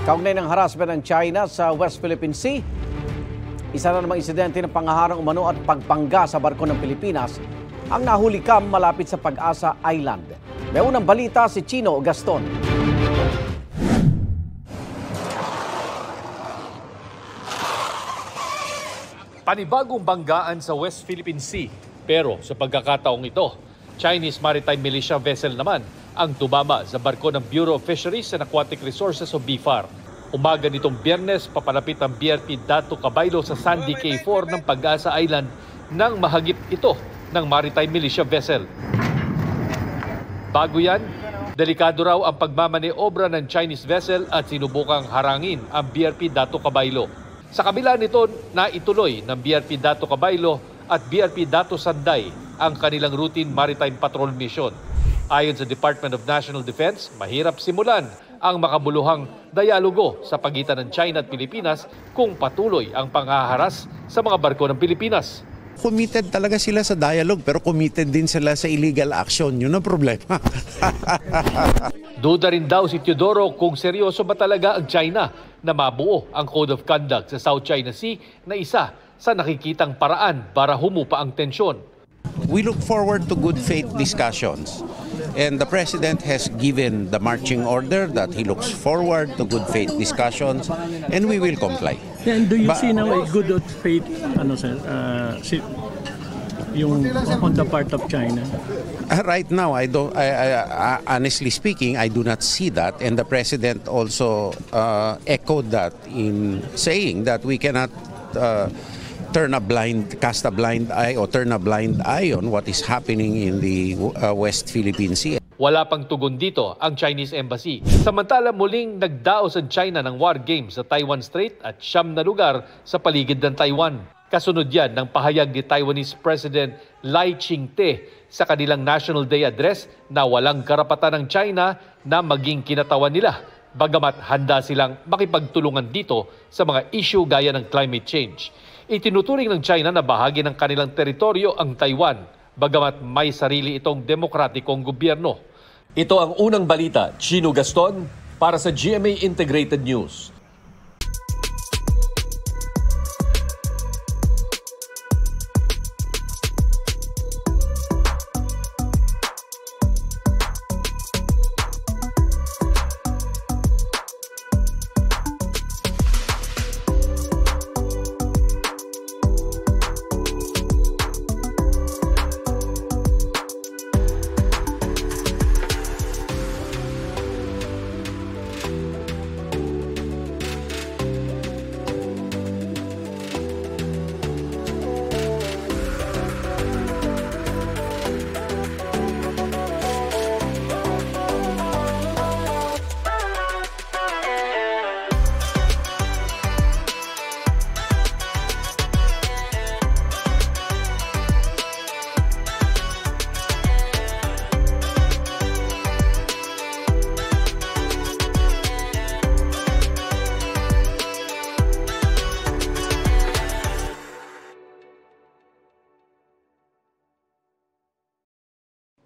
Kaugnay ng harassment ng China sa West Philippine Sea, isa na namang insidente ng pangaharang umano at pagpangga sa barko ng Pilipinas ang nahulikam malapit sa Pag-asa Island. May unang balita si Chino Gaston. Panibagong banggaan sa West Philippine Sea. Pero sa pagkakataong ito, Chinese Maritime Militia vessel naman ang tumama sa barko ng Bureau of Fisheries and Aquatic Resources o BFAR. Umaga nitong Biyernes, papalapit ang BRP Dato Cabaylo sa Sandy K4 ng Pag-asa Island nang mahagip ito ng Maritime Militia vessel. Bago yan, delikado raw ang pagmamaneobra ng Chinese vessel at sinubukang harangin ang BRP Dato Cabaylo. Sa kabila nito, naituloy ng BRP Dato Cabaylo at BRP Dato Sanday ang kanilang routine maritime patrol mission. Ayon sa Department of National Defense, mahirap simulan ang makabuluhang dialogo sa pagitan ng China at Pilipinas kung patuloy ang panghaharas sa mga barko ng Pilipinas. Committed talaga sila sa dialogue pero committed din sila sa illegal action. Yun ang problema. Duda rin daw si Teodoro kung seryoso ba talaga ang China na mabuo ang Code of Conduct sa South China Sea na isa sa nakikitang paraan para humupa ang tensyon. We look forward to good faith discussions. And the President has given the marching order that he looks forward to good faith discussions and we will comply. And do you see now a good faith yung on the part of China? Right now, honestly speaking, I do not see that. And the President also echoed that in saying that we cannot cast a blind eye or turn a blind eye on what is happening in the West Philippine Sea. Wala pang tugon dito ang Chinese Embassy. Samantala muling nagdaos ang China ng war games sa Taiwan Strait at siyam na lugar sa paligid ng Taiwan. Kasunod yan ng pahayag ni Taiwanese President Lai Ching-te sa kanilang National Day Address na walang karapatan ng China na maging kinatawan nila. Bagamat handa silang makipagtulungan dito sa mga issue gaya ng climate change. Itinuturing ng China na bahagi ng kanilang teritoryo ang Taiwan, bagamat may sarili itong demokratikong gobyerno. Ito ang unang balita, Chino Gaston, para sa GMA Integrated News.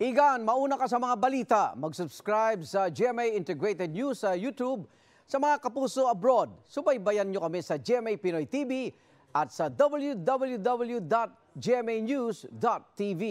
Igan, mauna ka sa mga balita. Mag-subscribe sa GMA Integrated News sa YouTube. Sa mga kapuso abroad, subaybayan nyo kami sa GMA Pinoy TV at sa www.gmanews.tv.